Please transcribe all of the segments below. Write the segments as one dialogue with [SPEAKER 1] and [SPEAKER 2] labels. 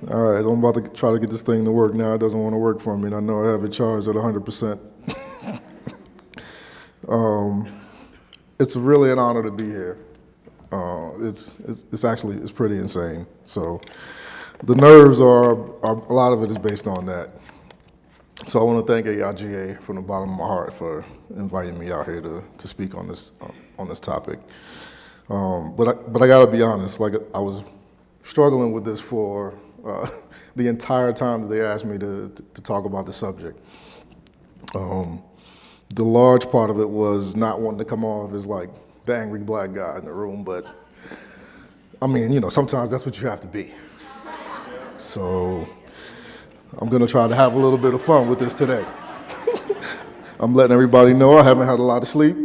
[SPEAKER 1] All right, I'm about to try to get this thing to work now. It doesn't want to work for me, and I know I have it charged at 100%. It's really an honor to be here. It's pretty insane. So the nerves are a lot of it is based on that. So I want to thank AIGA from the bottom of my heart for inviting me out here to speak on this topic. But I got to be honest, like I was struggling with this for the entire time that they asked me to talk about the subject. The large part of it was not wanting to come off as like the angry black guy in the room, but I mean, sometimes that's what you have to be. So I'm gonna try to have a little bit of fun with this today. I'm letting everybody know I haven't had a lot of sleep.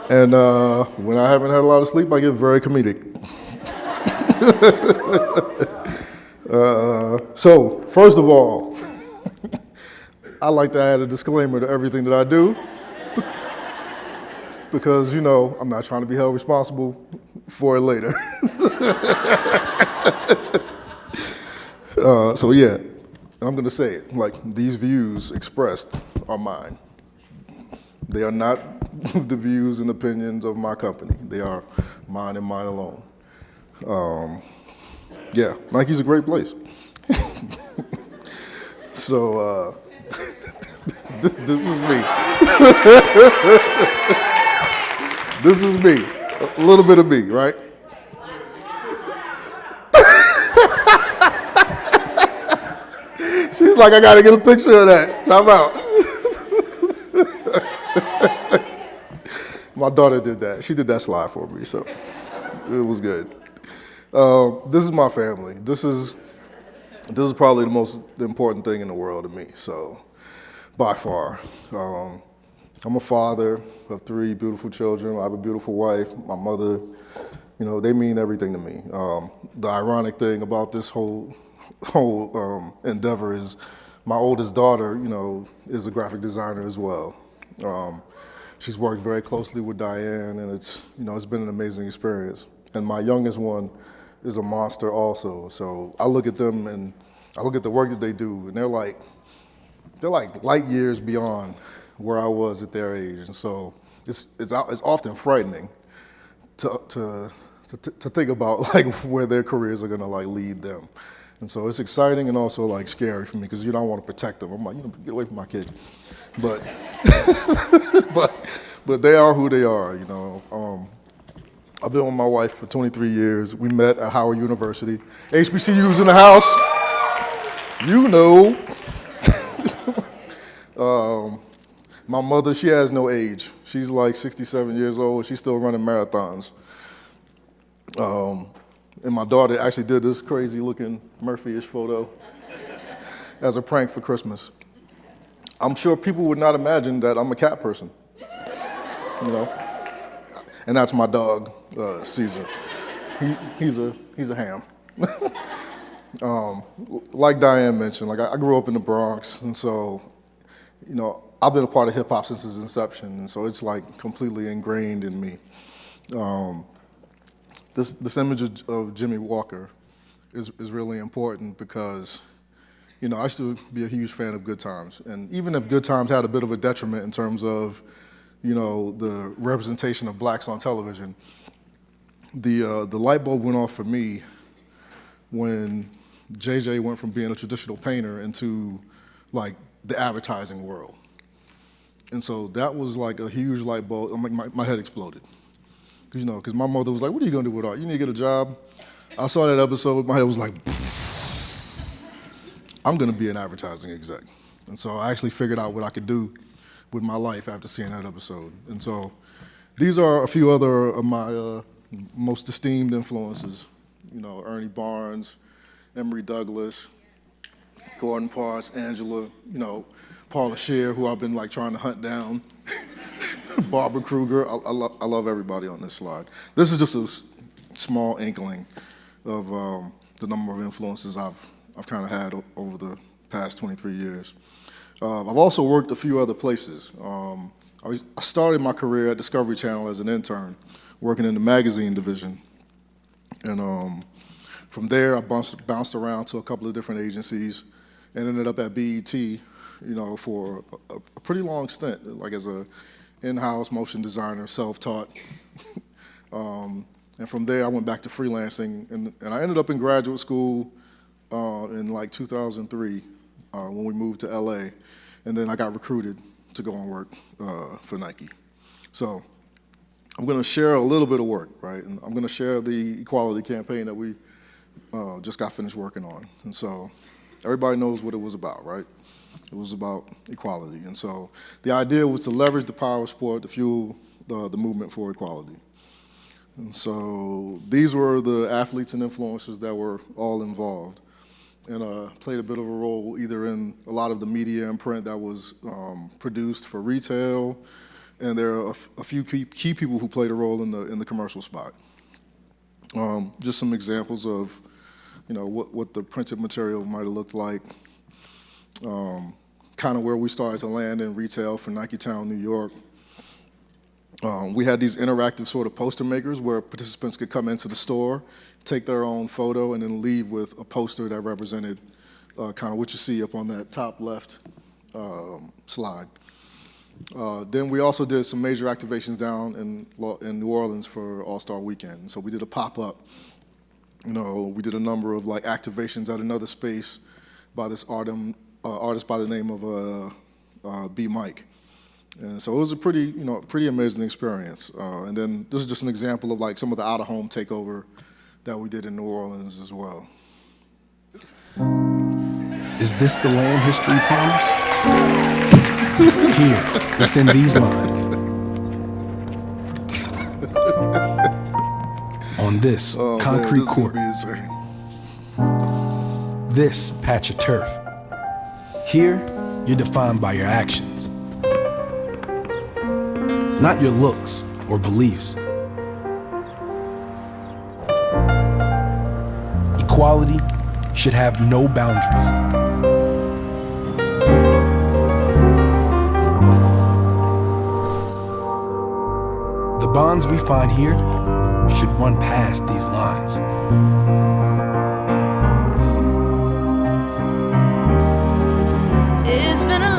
[SPEAKER 1] And when I haven't had a lot of sleep, I get very comedic. So, first of all, I like to add a disclaimer to everything that I do because, I'm not trying to be held responsible for it later. So yeah, I'm gonna say it, like these views expressed are mine. They are not the views and opinions of my company. They are mine and mine alone. Yeah, Nike's a great place. So this is me. This is me, a little bit of me, right? She's like, I gotta get a picture of that. Time out. My daughter did that. She did that slide for me, so it was good. This is my family. This is probably the most important thing in the world to me, so by far. I'm a father of 3 beautiful children. I have a beautiful wife. My mother, they mean everything to me. The ironic thing about this whole endeavor is my oldest daughter, is a graphic designer as well. She's worked very closely with Diane, and it's been an amazing experience. And my youngest one is a monster also. So I look at them and I look at the work that they do, and they're like light years beyond where I was at their age. And so it's often frightening to think about like where their careers are gonna like lead them. And so it's exciting and also like scary for me because I want to protect them. I'm like, get away from my kid. But but they are who they are, I've been with my wife for 23 years. We met at Howard University. HBCU's in the house. My mother, she has no age. She's like 67 years old. She's still running marathons. And my daughter actually did this crazy looking Murphy-ish photo as a prank for Christmas. I'm sure people would not imagine that I'm a cat person, And that's my dog, Caesar. He's a ham. Like Diane mentioned, like I grew up in the Bronx, and so, I've been a part of hip hop since its inception, and so it's like completely ingrained in me. This image of Jimmy Walker is really important because, I used to be a huge fan of Good Times, and even if Good Times had a bit of a detriment in terms of, the representation of blacks on television, the light bulb went off for me when JJ went from being a traditional painter into like the advertising world. And so that was like a huge light bulb. My head exploded. Because my mother was like, what are you gonna do with art? You need to get a job. I saw that episode, my head was like, I'm gonna be an advertising exec. And so I actually figured out what I could do with my life after seeing that episode. And so these are a few other of my most esteemed influences. Ernie Barnes, Emory Douglas, Gordon Parks, Angela, Paula Shear, who I've been like trying to hunt down, Barbara Kruger. I love everybody on this slide. This is just a small inkling of the number of influences I've kind of had over the past 23 years. I've also worked a few other places. I started my career at Discovery Channel as an intern, working in the magazine division. And From there, I bounced around to a couple of different agencies and ended up at BET, for a pretty long stint, like as a in-house motion designer, self-taught. And from there, I went back to freelancing, and I ended up in graduate school in like 2003 when we moved to LA, and then I got recruited to go and work for Nike. So I'm going to share a little bit of work, right? And I'm going to share the equality campaign that we just got finished working on. And so everybody knows what it was about, right? It was about equality. And so the idea was to leverage the power of sport to fuel the movement for equality. And so these were the athletes and influencers that were all involved, and played a bit of a role either in a lot of the media and print that was produced for retail, and there are a few key people who played a role in the commercial spot. Just some examples of what the printed material might have looked like, kind of where we started to land in retail for Nike Town, New York. We had these interactive sort of poster makers where participants could come into the store, take their own photo, and then leave with a poster that represented kind of what you see up on that top left slide. Then we also did some major activations down in New Orleans for All-Star Weekend. So we did a pop-up. We did a number of like activations at another space by this artist by the name of B. Mike. And so it was a pretty amazing experience. And then this is just an example of like some of the out-of-home takeover that we did in New Orleans as well.
[SPEAKER 2] Is this the land history promised? Here, within these lines. On this concrete court. This patch of turf. Here, you're defined by your actions. Not your looks or beliefs. Equality should have no boundaries. The bonds we find here should run past these lines.
[SPEAKER 3] It's been a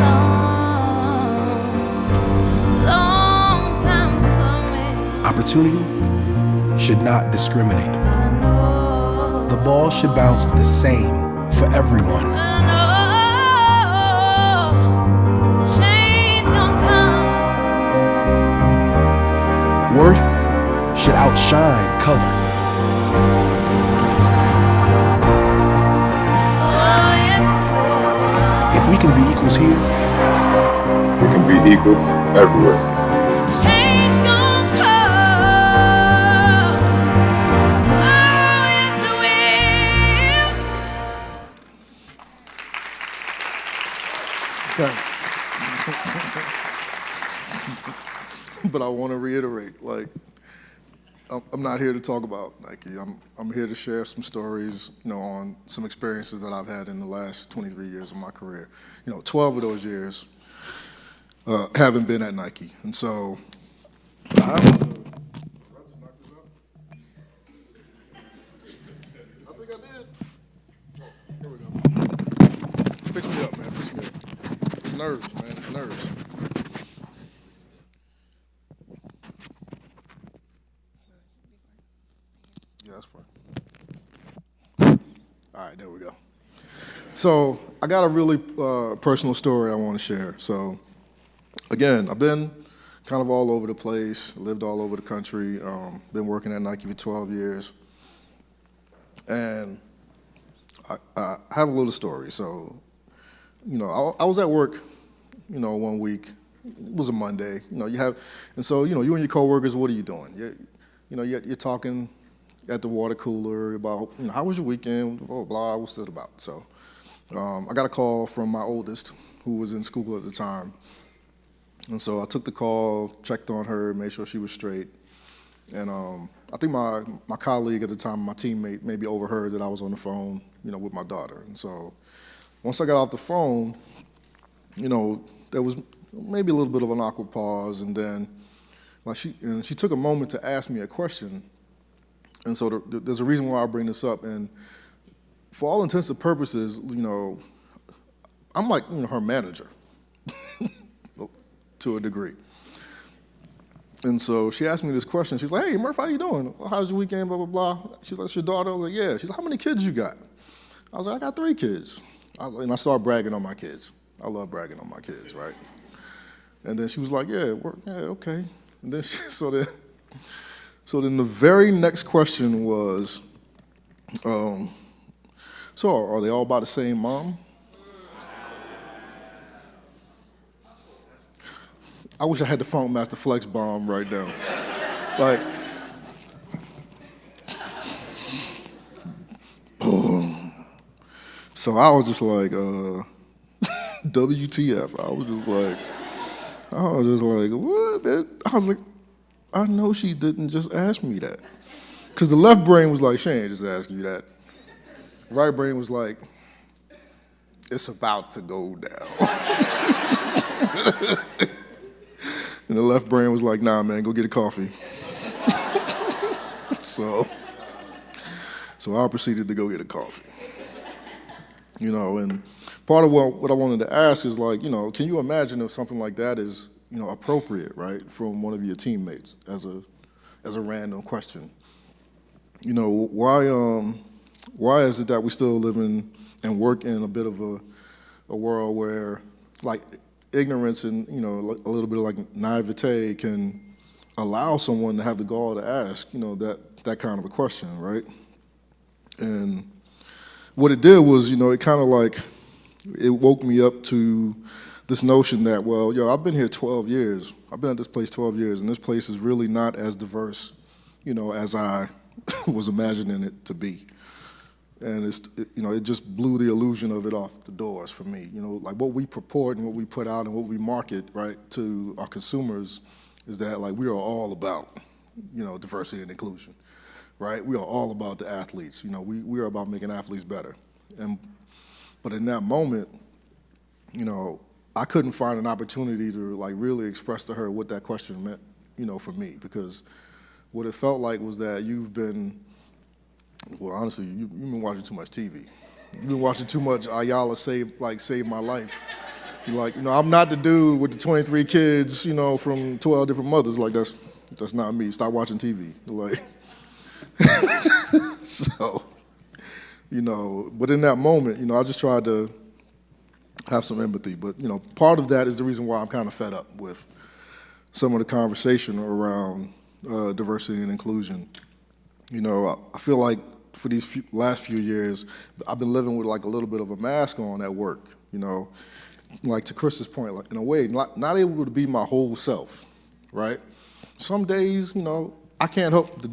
[SPEAKER 3] long time coming.
[SPEAKER 2] Opportunity should not discriminate. The ball should bounce the same for everyone.
[SPEAKER 3] Change gon' come.
[SPEAKER 2] Worth should outshine color.
[SPEAKER 3] Oh, yes, it
[SPEAKER 2] If we can be equals here,
[SPEAKER 4] We can be equals everywhere.
[SPEAKER 3] will. Change gon' come. Oh, yes, it will.
[SPEAKER 1] Okay. But I want to reiterate, like, I'm not here to talk about Nike. I'm here to share some stories, on some experiences that I've had in the last 23 years of my career. 12 of those years haven't been at Nike, and so. I think I did. Oh, here we go. Fix me up, man. Fix me up. It's nerves, man. It's nerves. Yeah, that's fine. All right, there we go. So I got a really personal story I want to share. So again, I've been kind of all over the place, lived all over the country, been working at Nike for 12 years. And I have a little story. So, I was at work, one week. It was a Monday. And so, you and your coworkers, what are you doing? You're talking at the water cooler about, how was your weekend? Blah, blah, blah. What's it about? So I got a call from my oldest, who was in school at the time. And so I took the call, checked on her, made sure she was straight. And I think my colleague at the time, my teammate, maybe overheard that I was on the phone, with my daughter. And so once I got off the phone, there was maybe a little bit of an awkward pause. And then she took a moment to ask me a question. And so there's a reason why I bring this up. And for all intents and purposes, I'm like her manager to a degree. And so she asked me this question. She's like, "Hey, Murph, how you doing? How's your weekend, blah, blah, blah?" She's like, "It's your daughter?" I was like, "Yeah." She's like, "How many kids you got?" I was like, "I got 3 kids." And I started bragging on my kids. I love bragging on my kids, right? And then she was like, "Yeah, okay." And then so then the very next question was, "So are they all by the same mom?" I wish I had the Funk Master Flex bomb right now. Like, boom. So I was just like, WTF. I was just like, what? I was like, I know she didn't just ask me that. Because the left brain was like, she ain't just asking you that. The right brain was like, it's about to go down. And the left brain was like, nah, man, go get a coffee. So I proceeded to go get a coffee. And part of what I wanted to ask is like, can you imagine if something like that is, appropriate, right, from one of your teammates as a random question? Why is it that we still live in and work in a bit of a world where, like, ignorance and, a little bit of like naivete can allow someone to have the gall to ask, that kind of a question, right? And what it did was, it kind of like, it woke me up to this notion that, well, I've been here 12 years. I've been at this place 12 years, and this place is really not as diverse, as I was imagining it to be. And it just blew the illusion of it off the doors for me. Like what we purport and what we put out and what we market, right, to our consumers is that like we are all about, diversity and inclusion, right? We are all about the athletes. We are about making athletes better. But in that moment, I couldn't find an opportunity to like really express to her what that question meant, for me, because what it felt like was that well, honestly, you've been watching too much TV. You've been watching too much Ayala Save My Life. You're like, I'm not the dude with the 23 kids, from 12 different mothers. Like, that's not me. Stop watching TV. Like, so, but in that moment, I just tried to have some empathy. But, part of that is the reason why I'm kind of fed up with some of the conversation around diversity and inclusion. I feel like for these last few years, I've been living with like a little bit of a mask on at work, like to Chris's point, like in a way, not able to be my whole self, right? Some days, I can't help the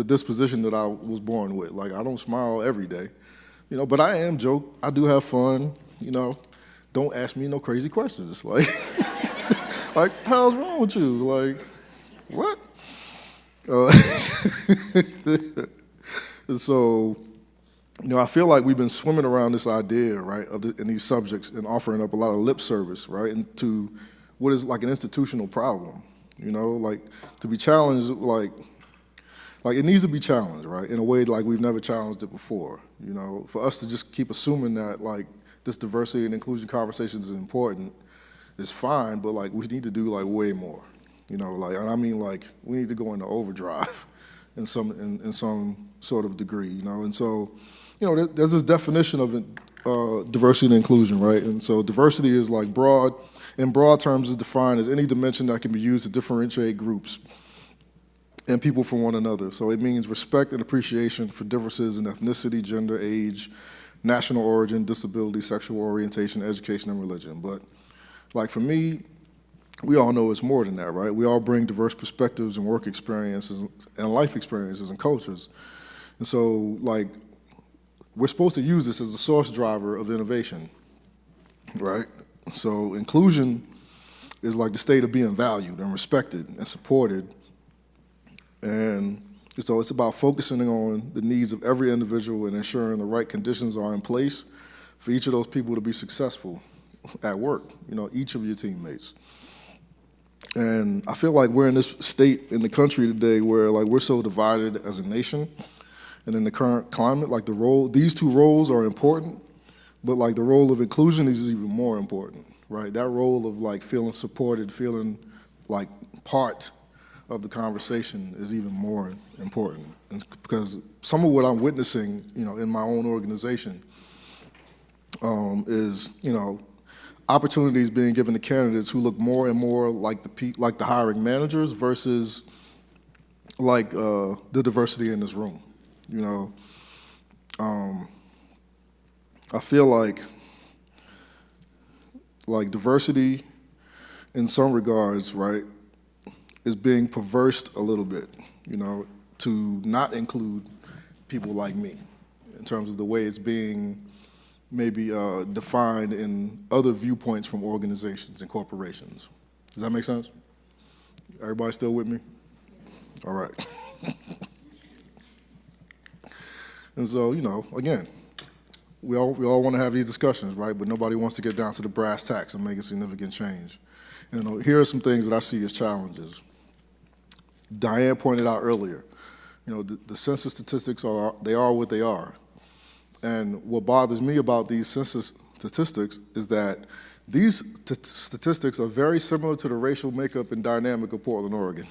[SPEAKER 1] disposition that I was born with. Like I don't smile every day, but I am joke. I do have fun, Don't ask me no crazy questions. Like, like how's wrong with you? Like, what? And so, I feel like we've been swimming around this idea, right, in these subjects and offering up a lot of lip service, right, into what is like an institutional problem, like to be challenged, like it needs to be challenged, right, in a way like we've never challenged it before, for us to just keep assuming that like this diversity and inclusion conversation is important is fine, but like we need to do like way more. And I mean, like, we need to go into overdrive in some sort of degree, And so, there's this definition of diversity and inclusion, right? And so diversity is like in broad terms is defined as any dimension that can be used to differentiate groups and people from one another. So it means respect and appreciation for differences in ethnicity, gender, age, national origin, disability, sexual orientation, education, and religion. But like for me, we all know it's more than that, right? We all bring diverse perspectives and work experiences and life experiences and cultures. And so, like, we're supposed to use this as a source driver of innovation, right? So inclusion is like the state of being valued and respected and supported. And so it's about focusing on the needs of every individual and ensuring the right conditions are in place for each of those people to be successful at work, each of your teammates. And I feel like we're in this state in the country today where like we're so divided as a nation, and in the current climate, like these two roles are important, but like the role of inclusion is even more important, right? That role of like feeling supported, feeling like part of the conversation is even more important. And because some of what I'm witnessing, in my own organization, is, opportunities being given to candidates who look more and more like the hiring managers versus like the diversity in this room. I feel like diversity in some regards, right, is being perversed a little bit, to not include people like me in terms of the way it's being maybe defined in other viewpoints from organizations and corporations. Does that make sense? Everybody still with me? All right. And so, again, we all want to have these discussions, right? But nobody wants to get down to the brass tacks and make a significant change. And here are some things that I see as challenges. Diane pointed out earlier, the census statistics are what they are. And what bothers me about these census statistics is that these statistics are very similar to the racial makeup and dynamic of Portland, Oregon.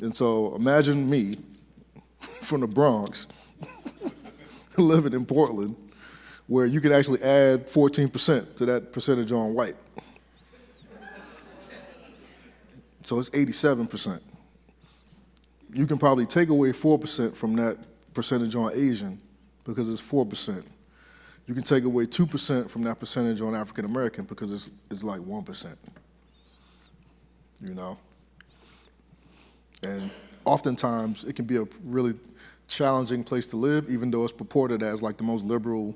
[SPEAKER 1] And so imagine me from the Bronx living in Portland, where you could actually add 14% to that percentage on white. So it's 87%. You can probably take away 4% from that percentage on Asian, because it's 4%. You can take away 2% from that percentage on African American, because it's like 1%. And oftentimes it can be a really challenging place to live, even though it's purported as like the most liberal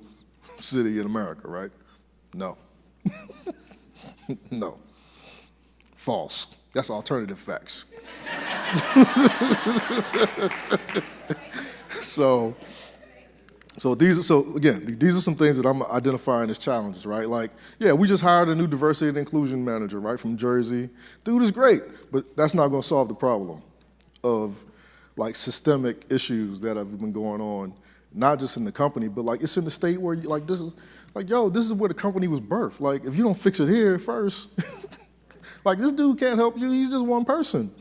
[SPEAKER 1] city in America, right? No. No. False. That's alternative facts. So these are some things that I'm identifying as challenges, right? Like, yeah, we just hired a new diversity and inclusion manager, right, from Jersey. Dude is great, but that's not going to solve the problem of like systemic issues that have been going on, not just in the company, but like it's in the state where this is where the company was birthed. Like, if you don't fix it here first, like this dude can't help you. He's just one person.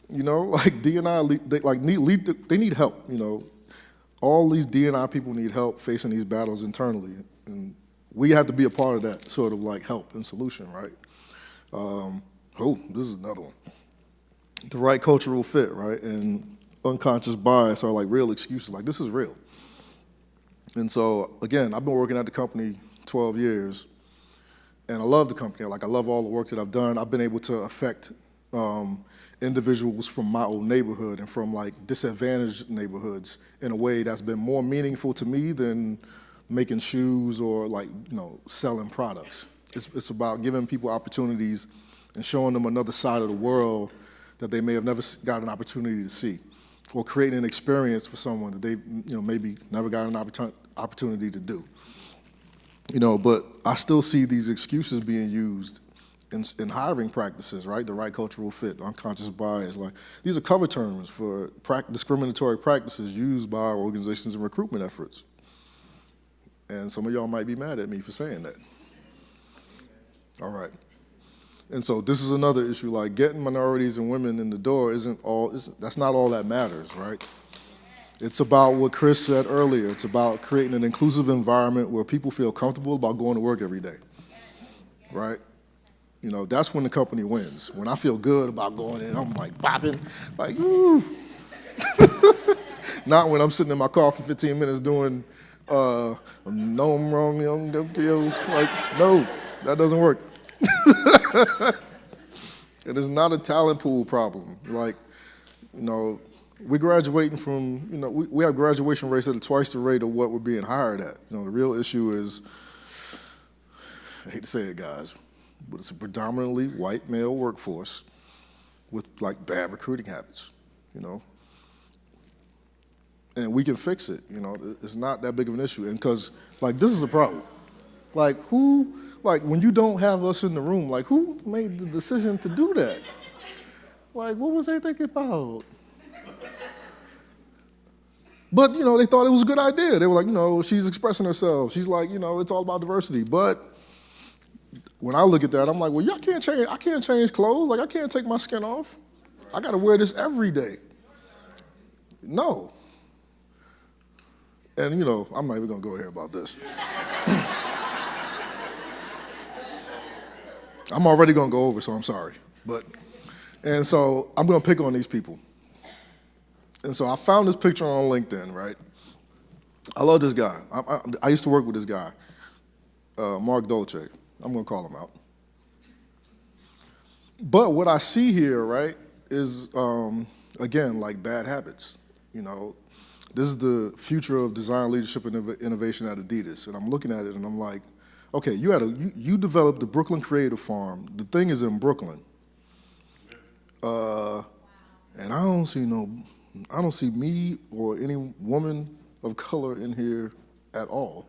[SPEAKER 1] Like D&I, they need help. All these D&I people need help facing these battles internally, and we have to be a part of that sort of like help and solution, right? This is another one. The right cultural fit, right, and unconscious bias are like real excuses. Like, this is real. And so, again, I've been working at the company 12 years, and I love the company. Like, I love all the work that I've done. I've been able to affect individuals from my old neighborhood and from like disadvantaged neighborhoods in a way that's been more meaningful to me than making shoes or like, selling products. It's about giving people opportunities and showing them another side of the world that they may have never got an opportunity to see, or creating an experience for someone that they, maybe never got an opportunity to do. But I still see these excuses being used in hiring practices, right? The right cultural fit, unconscious bias. Like, these are cover terms for discriminatory practices used by our organizations in recruitment efforts. And some of y'all might be mad at me for saying that. All right. And so this is another issue, like getting minorities and women in the door that's not all that matters, right? It's about what Chris said earlier. It's about creating an inclusive environment where people feel comfortable about going to work every day, right? That's when the company wins. When I feel good about going in, I'm like bopping, like, woo. Not when I'm sitting in my car for 15 minutes doing, no, I'm wrong, like, no, that doesn't work. It is not a talent pool problem. Like, we're graduating from, we have graduation rates that are twice the rate of what we're being hired at. The real issue is, I hate to say it, guys, but it's a predominantly white male workforce with like bad recruiting habits, and we can fix it. It's not that big of an issue, and because like this is a problem. Like Like, when you don't have us in the room, like, who made the decision to do that? Like, what was they thinking about? But, they thought it was a good idea. They were like, she's expressing herself. She's like, it's all about diversity. But when I look at that, I'm like, well, I can't change clothes. Like, I can't take my skin off. I got to wear this every day. No. And, I'm not even going to go here about this. I'm already going to go over, so I'm sorry. And so I'm going to pick on these people. And so I found this picture on LinkedIn, right? I love this guy. I used to work with this guy, Mark Dolce. I'm going to call him out. But what I see here, right, is, again, like bad habits. This is the future of design, leadership, and innovation at Adidas. And I'm looking at it, and I'm like, okay, you developed the Brooklyn Creative Farm. The thing is in Brooklyn. And I don't see me or any woman of color in here at all.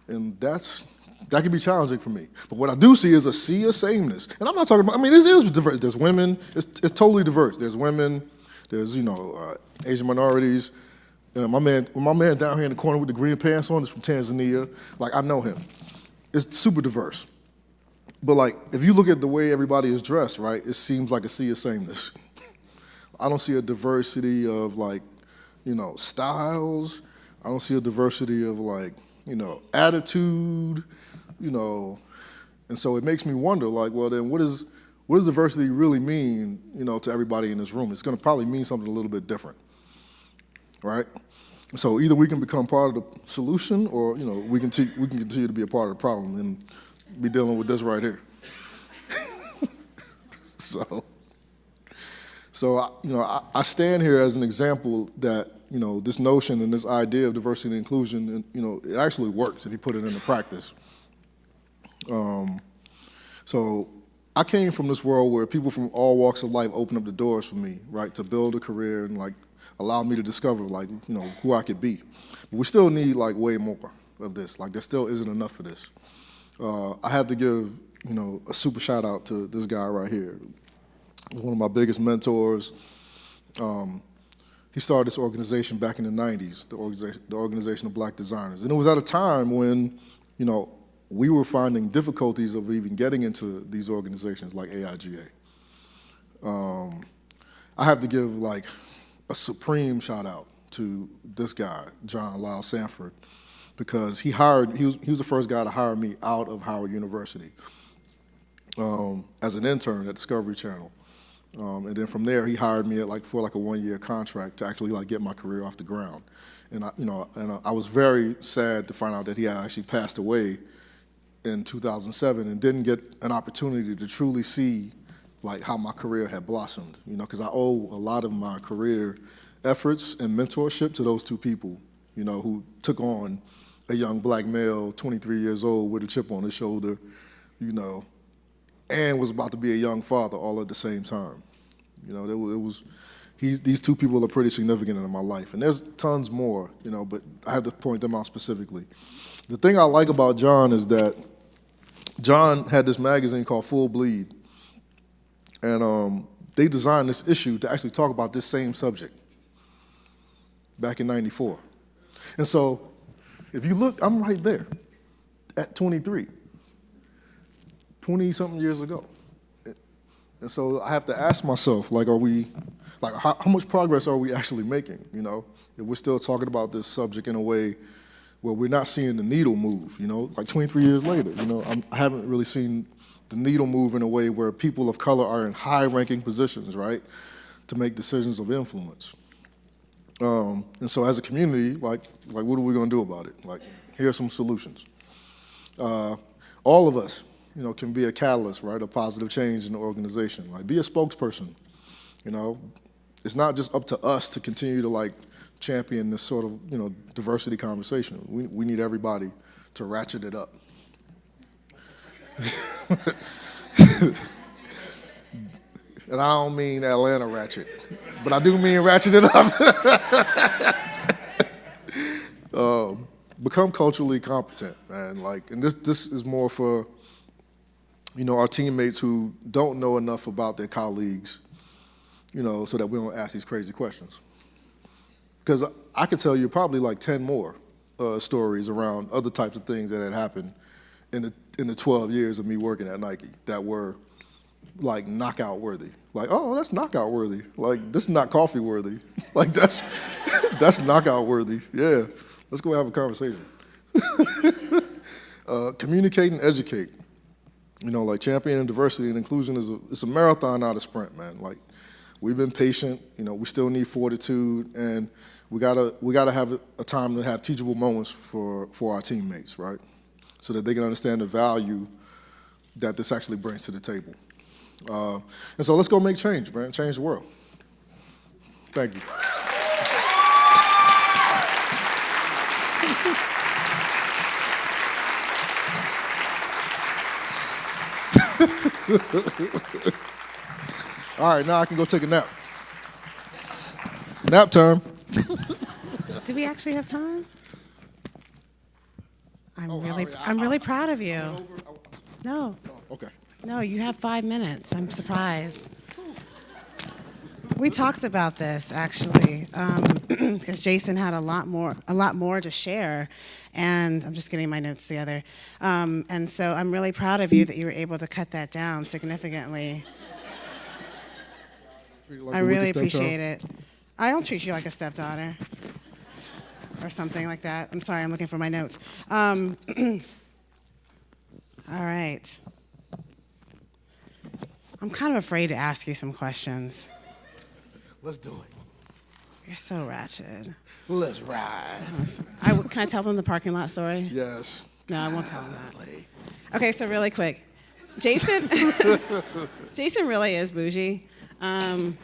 [SPEAKER 1] And that can be challenging for me. But what I do see is a sea of sameness. And I'm not talking about, this is diverse. There's women, it's totally diverse. There's women, there's, Asian minorities. My man down here in the corner with the green pants on is from Tanzania. Like, I know him. It's super diverse. But like, if you look at the way everybody is dressed, right, it seems like a sea of sameness. I don't see a diversity of like, styles. I don't see a diversity of like, attitude, and so it makes me wonder, like, well then what does diversity really mean, to everybody in this room? It's gonna probably mean something a little bit different, right? So either we can become part of the solution or, we can continue to be a part of the problem and be dealing with this right here. I stand here as an example that, this notion and this idea of diversity and inclusion, and, it actually works if you put it into practice. So I came from this world where people from all walks of life opened up the doors for me, right, to build a career and like allow me to discover like, who I could be. But we still need like way more of this. Like there still isn't enough of this. I have to give, a super shout out to this guy right here. One of my biggest mentors. He started this organization back in the 90s, the Organization of Black Designers. And it was at a time when, we were finding difficulties of even getting into these organizations like AIGA. I have to give like a supreme shout out to this guy, John Lyle Sanford, because he was the first guy to hire me out of Howard University as an intern at Discovery Channel. And then from there, he hired me for a 1-year contract to actually like get my career off the ground. And I was very sad to find out that he had actually passed away in 2007 and didn't get an opportunity to truly see like how my career had blossomed. Because I owe a lot of my career efforts and mentorship to those two people, who took on a young black male, 23 years old, with a chip on his shoulder, and was about to be a young father all at the same time. These two people are pretty significant in my life. And there's tons more, but I have to point them out specifically. The thing I like about John is that John had this magazine called Full Bleed. And they designed this issue to actually talk about this same subject back in '94. And so if you look, I'm right there at 23, 20-something years ago. And so I have to ask myself, like, how much progress are we actually making, If we're still talking about this subject in a way where we're not seeing the needle move, Like 23 years later, I haven't really seen the needle move in a way where people of color are in high-ranking positions, right, to make decisions of influence. And so as a community, like what are we going to do about it? Like, here are some solutions. All of us, can be a catalyst, right, of positive change in the organization. Like, be a spokesperson, It's not just up to us to continue to, like, champion this sort of, diversity conversation. We need everybody to ratchet it up. And I don't mean Atlanta ratchet, but I do mean ratchet it up. become culturally competent, man. Like, and this is more for, our teammates who don't know enough about their colleagues, so that we don't ask these crazy questions. Because I could tell you probably like 10 more stories around other types of things that had happened in the 12 years of me working at Nike that were like knockout worthy. Like, oh, that's knockout worthy. Like, this is not coffee worthy. Like, that's knockout worthy. Yeah, let's go have a conversation. Communicate and educate. Like championing diversity and inclusion it's a marathon, not a sprint, man. Like, we've been patient. We still need fortitude, and we gotta have a time to have teachable moments for our teammates, right? So that they can understand the value that this actually brings to the table. And so let's go make change, man. Change the world. Thank you. All right, now I can go take a nap. Nap time.
[SPEAKER 5] Do we actually have time? I'm
[SPEAKER 1] I-
[SPEAKER 5] really proud of you. No,
[SPEAKER 1] Okay.
[SPEAKER 5] no, you have 5 minutes. I'm surprised. We talked about this actually, because Jason had a lot more to share, and I'm just getting my notes together. And so I'm really proud of you that you were able to cut that down significantly. I really appreciate it. I don't treat you like a stepdaughter or something like that. I'm sorry, I'm looking for my notes. All right. I'm kind of afraid to ask you some questions.
[SPEAKER 1] Let's do it.
[SPEAKER 5] You're so ratchet.
[SPEAKER 1] Let's ride.
[SPEAKER 5] Can I tell them the parking lot story?
[SPEAKER 1] Yes.
[SPEAKER 5] No, I won't tell them that. Okay, so really quick. Jason Jason really is bougie. Who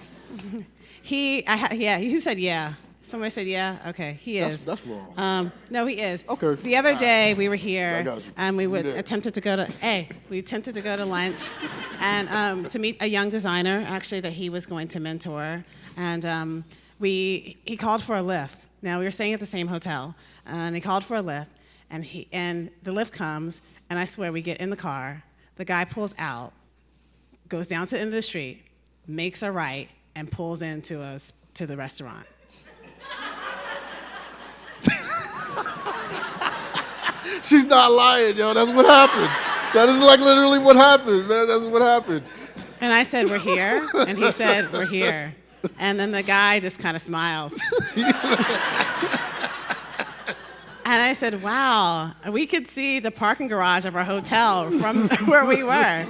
[SPEAKER 5] said yeah? Somebody said yeah? Okay, he is.
[SPEAKER 1] That's wrong.
[SPEAKER 5] No, he is.
[SPEAKER 1] Okay.
[SPEAKER 5] The other day we were
[SPEAKER 1] I
[SPEAKER 5] here
[SPEAKER 1] got you.
[SPEAKER 5] and we
[SPEAKER 1] You did.
[SPEAKER 5] attempted to go to lunch and to meet a young designer actually that he was going to mentor, and he called for a lift. Now we were staying at the same hotel, and he called for a lift, and the lift comes, and I swear we get in the car. The guy pulls out, goes down to the end of the street, makes a right, and pulls into us to the restaurant.
[SPEAKER 1] She's not lying, yo. That's what happened. That is like literally what happened, man. That's what happened.
[SPEAKER 5] And I said, "We're here," and he said, "We're here." And then the guy just kind of smiles. And I said, "Wow, we could see the parking garage of our hotel from where we were."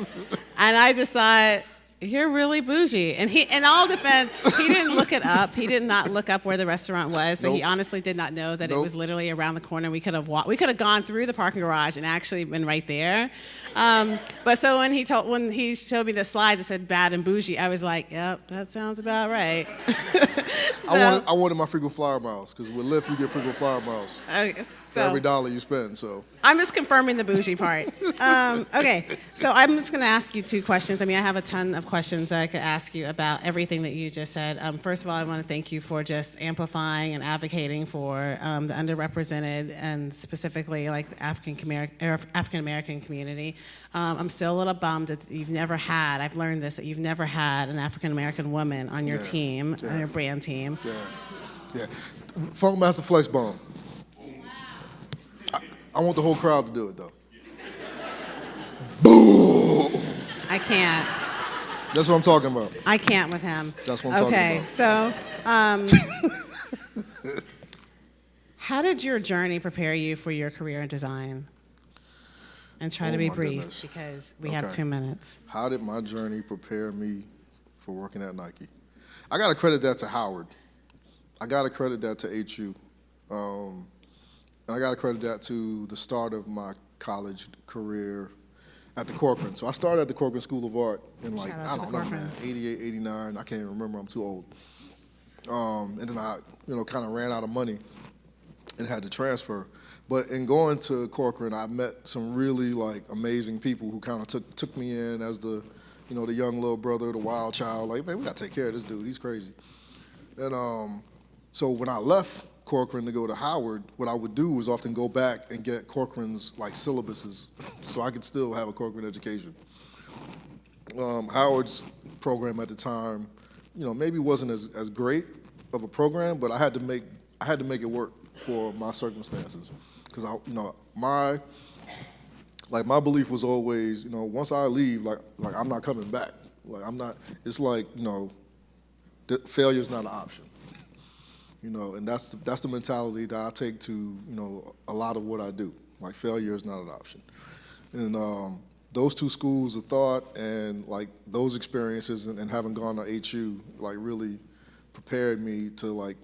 [SPEAKER 5] And I just thought, "You're really bougie." And in all defense, he didn't look it up. He did not look up where the restaurant was. So he
[SPEAKER 1] Nope.
[SPEAKER 5] honestly did not know that it
[SPEAKER 1] Nope.
[SPEAKER 5] was literally around the corner. We could have gone through the parking garage and actually been right there. But so when he showed me the slide that said bad and bougie, I was like, "Yep, that sounds about right."
[SPEAKER 1] I wanted my frequent flyer miles, because with Lyft you get frequent flyer miles
[SPEAKER 5] Okay,
[SPEAKER 1] for every dollar you spend. So
[SPEAKER 5] I'm just confirming the bougie part. Okay, so I'm just going to ask you 2 questions. I mean, I have a ton of questions that I could ask you about everything that you just said. First of all, I want to thank you for just amplifying and advocating for the underrepresented and specifically like the African American community. I'm still a little bummed that I've learned this, that you've never had an African American woman on your team, on your brand team.
[SPEAKER 1] yeah. Funk Master Flex Bomb. I want the whole crowd to do it though. Boo!
[SPEAKER 5] I can't.
[SPEAKER 1] That's what I'm talking about.
[SPEAKER 5] I can't with him.
[SPEAKER 1] That's what I'm talking about.
[SPEAKER 5] So, how did your journey prepare you for your career in design? And try to
[SPEAKER 1] Oh
[SPEAKER 5] be
[SPEAKER 1] my
[SPEAKER 5] brief
[SPEAKER 1] goodness.
[SPEAKER 5] because we have
[SPEAKER 1] Okay.
[SPEAKER 5] 2 minutes.
[SPEAKER 1] How did my journey prepare me for working at Nike? I got to credit that to Howard. I got to credit that to HU. And I got to credit that to the start of my college career at the Corcoran. So I started at the Corcoran School of Art in
[SPEAKER 5] Shout out
[SPEAKER 1] I
[SPEAKER 5] to
[SPEAKER 1] don't
[SPEAKER 5] the
[SPEAKER 1] know,
[SPEAKER 5] Corcoran.
[SPEAKER 1] man, 88, 89. I can't even remember. I'm too old. And then I, kind of ran out of money and had to transfer. But in going to Corcoran, I met some really amazing people who kind of took me in as the young little brother, the wild child. Like, man, we got to take care of this dude. He's crazy. And so when I left Corcoran to go to Howard, what I would do was often go back and get Corcoran's like syllabuses, so I could still have a Corcoran education. Howard's program at the time, maybe wasn't as great of a program, but I had to make it work for my circumstances, because my belief was always, once I leave, like I'm not coming back. Like I'm not. It's like failure's not an option. And that's the mentality that I take to a lot of what I do. Like failure is not an option, and those two schools of thought and like those experiences and having gone to HU like really prepared me to like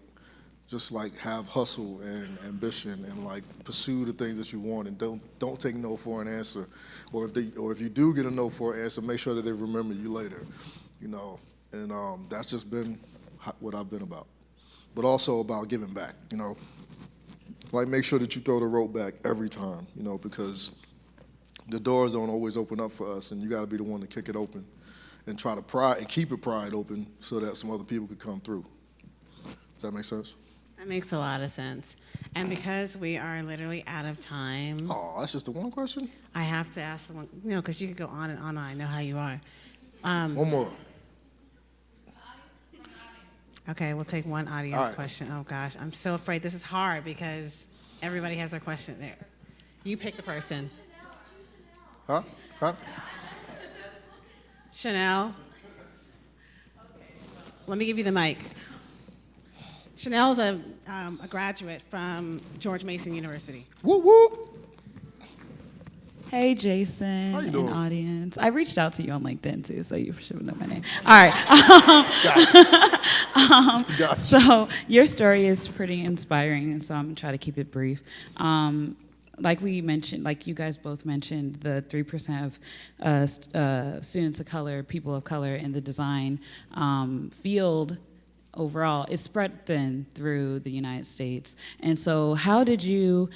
[SPEAKER 1] just like have hustle and ambition and like pursue the things that you want, and don't take no for an answer, or if you do get a no for an answer, make sure that they remember you later, and that's just been what I've been about, but also about giving back, like make sure that you throw the rope back every time, because the doors don't always open up for us, and you got to be the one to kick it open and try to keep it pried open so that some other people could come through. Does that make sense?
[SPEAKER 5] That makes a lot of sense. And because we are literally out of time,
[SPEAKER 1] Oh, that's just the one question?
[SPEAKER 5] I have to ask the one, because you could go on and on. I know how you are.
[SPEAKER 1] One more.
[SPEAKER 5] Okay, we'll take one audience
[SPEAKER 1] All right.
[SPEAKER 5] question. Oh gosh, I'm so afraid this is hard because everybody has their question there. You pick the person.
[SPEAKER 1] Huh?
[SPEAKER 5] Chanel. Let me give you the mic. Chanel's a graduate from George Mason University.
[SPEAKER 1] Whoop, whoop.
[SPEAKER 6] Hey, Jason
[SPEAKER 1] How you
[SPEAKER 6] and
[SPEAKER 1] doing?
[SPEAKER 6] audience. I reached out to you on LinkedIn, too, so you should know my name. All right.
[SPEAKER 1] Gotcha.
[SPEAKER 6] So your story is pretty inspiring, and so I'm going to try to keep it brief. Like we mentioned, like you guys both mentioned, the 3% of students of color, people of color in the design field overall is spread thin through the United States. And so how do you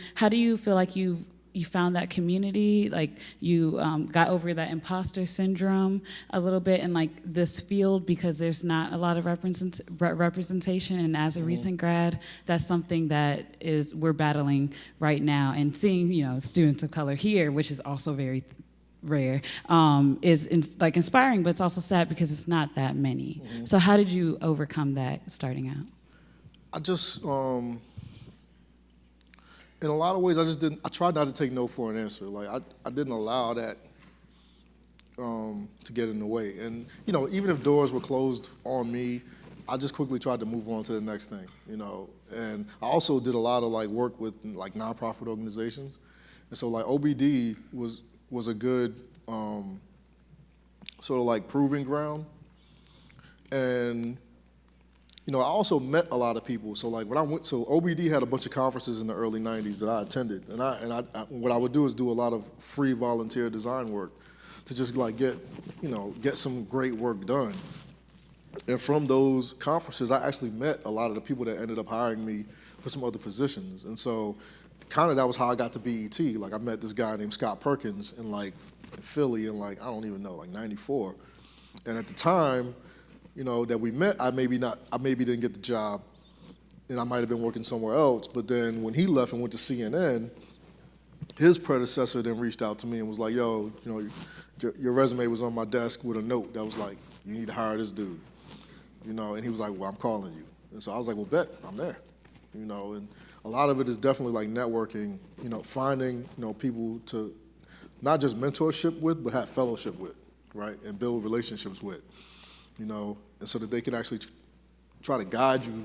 [SPEAKER 6] feel like you found that community, like you got over that imposter syndrome a little bit in like this field, because there's not a lot of representation, and as a recent grad, that's something that we're battling right now, and seeing students of color here, which is also very rare, is inspiring, but it's also sad because it's not that many. So how did you overcome that starting out?
[SPEAKER 1] I just, in a lot of ways, I tried not to take no for an answer. Like, I didn't allow that to get in the way. And, even if doors were closed on me, I just quickly tried to move on to the next thing, And I also did a lot of, like, work with, like, nonprofit organizations. And so, like, OBD was a good sort of, like, proving ground. And I also met a lot of people. So like when OBD had a bunch of conferences in the early '90s that I attended, and I what I would do is do a lot of free volunteer design work to just like get some great work done. And from those conferences, I actually met a lot of the people that ended up hiring me for some other positions. And so kind of that was how I got to BET. Like I met this guy named Scott Perkins in like Philly in like, I don't even know, like '94. And at the time, that we met, I maybe didn't get the job, and I might have been working somewhere else. But then when he left and went to CNN, his predecessor then reached out to me and was like, "Yo, your resume was on my desk with a note that was like, you need to hire this dude." And he was like, "Well, I'm calling you." And so I was like, "Well, bet, I'm there." And a lot of it is definitely like networking, finding people to not just mentorship with, but have fellowship with, right, and build relationships with. And so that they can actually try to guide you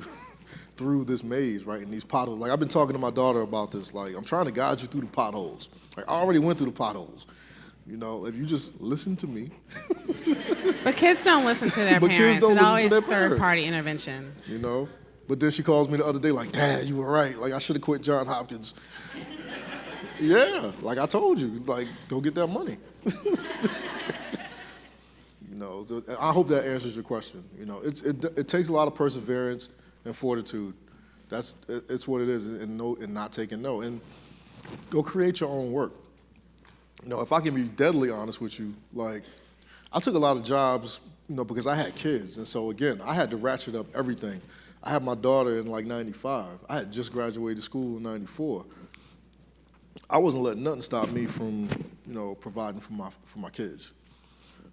[SPEAKER 1] through this maze, right, in these potholes. Like, I've been talking to my daughter about this. Like, I'm trying to guide you through the potholes. Like, I already went through the potholes. If you just listen to me.
[SPEAKER 5] But kids don't listen to their
[SPEAKER 1] But kids
[SPEAKER 5] parents.
[SPEAKER 1] don't
[SPEAKER 5] It's
[SPEAKER 1] listen to
[SPEAKER 5] always
[SPEAKER 1] their parents.
[SPEAKER 5] third-party intervention.
[SPEAKER 1] But then she calls me the other day like, "Dad, you were right. Like, I should have quit Johns Hopkins." Yeah, like I told you, like, go get that money. So I hope that answers your question. It takes a lot of perseverance and fortitude. It's what it is, and not taking no. And go create your own work. If I can be deadly honest with you, like I took a lot of jobs, because I had kids, and so again, I had to ratchet up everything. I had my daughter in like 95. I had just graduated school in 94. I wasn't letting nothing stop me from, providing for my kids.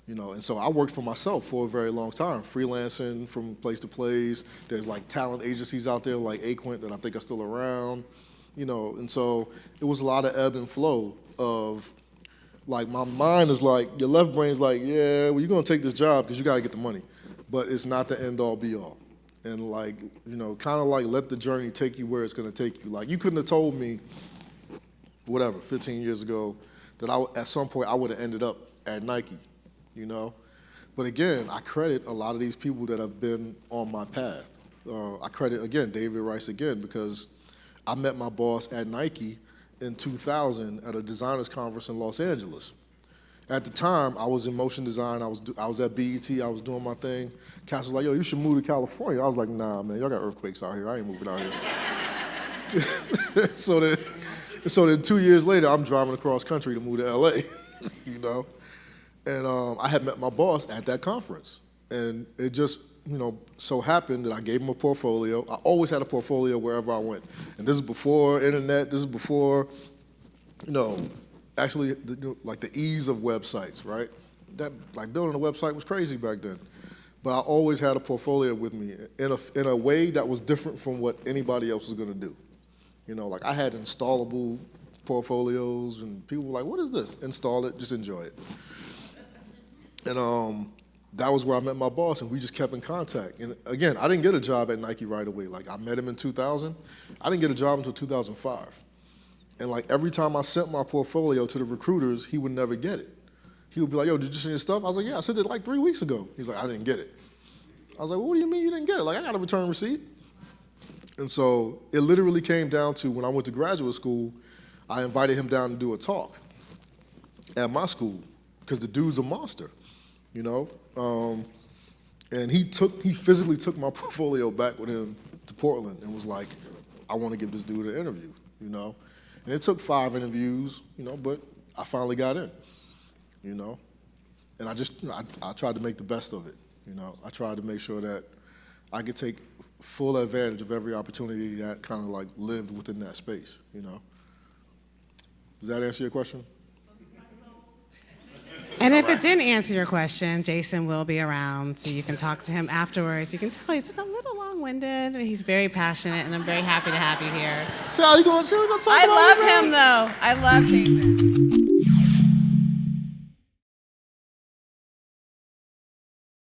[SPEAKER 1] And so I worked for myself for a very long time, freelancing from place to place. There's like talent agencies out there like Aquint that I think are still around, and so it was a lot of ebb and flow of, like, my mind is like, your left brain is like, yeah, well, you're gonna take this job because you gotta get the money, but it's not the end all be all. And like, kind of like let the journey take you where it's gonna take you. Like, you couldn't have told me, whatever, 15 years ago, that at some point I would have ended up at Nike, But again, I credit a lot of these people that have been on my path. I credit, again, David Rice again, because I met my boss at Nike in 2000 at a designers conference in Los Angeles. At the time, I was in motion design. I was at BET. I was doing my thing. Cass was like, yo, you should move to California. I was like, nah, man, y'all got earthquakes out here. I ain't moving out here. So then 2 years later, I'm driving across country to move to LA, And I had met my boss at that conference. And it just, so happened that I gave him a portfolio. I always had a portfolio wherever I went. And this is before internet. This is before, actually, the ease of websites, right? That, like, building a website was crazy back then. But I always had a portfolio with me in a way that was different from what anybody else was gonna do. Like, I had installable portfolios, and people were like, what is this? Install it, just enjoy it. And that was where I met my boss, and we just kept in contact. And again, I didn't get a job at Nike right away. Like, I met him in 2000. I didn't get a job until 2005. And like, every time I sent my portfolio to the recruiters, he would never get it. He would be like, yo, did you send your stuff? I was like, yeah, I sent it like 3 weeks ago. He's like, I didn't get it. I was like, well, what do you mean you didn't get it? Like, I got a return receipt. And so it literally came down to, when I went to graduate school, I invited him down to do a talk at my school, because the dude's a monster, And he physically took my portfolio back with him to Portland and was like, I want to give this dude an interview, And it took 5 interviews, but I finally got in, And I tried to make the best of it, I tried to make sure that I could take full advantage of every opportunity that kind of like lived within that space, Does that answer your question?
[SPEAKER 5] And if it didn't answer your question, Jason will be around, so you can talk to him afterwards. You can tell he's just a little long-winded, but he's very passionate, and I'm very happy to have you here.
[SPEAKER 1] So are you going to talk
[SPEAKER 5] I
[SPEAKER 1] about
[SPEAKER 5] love him, though. I love Jason.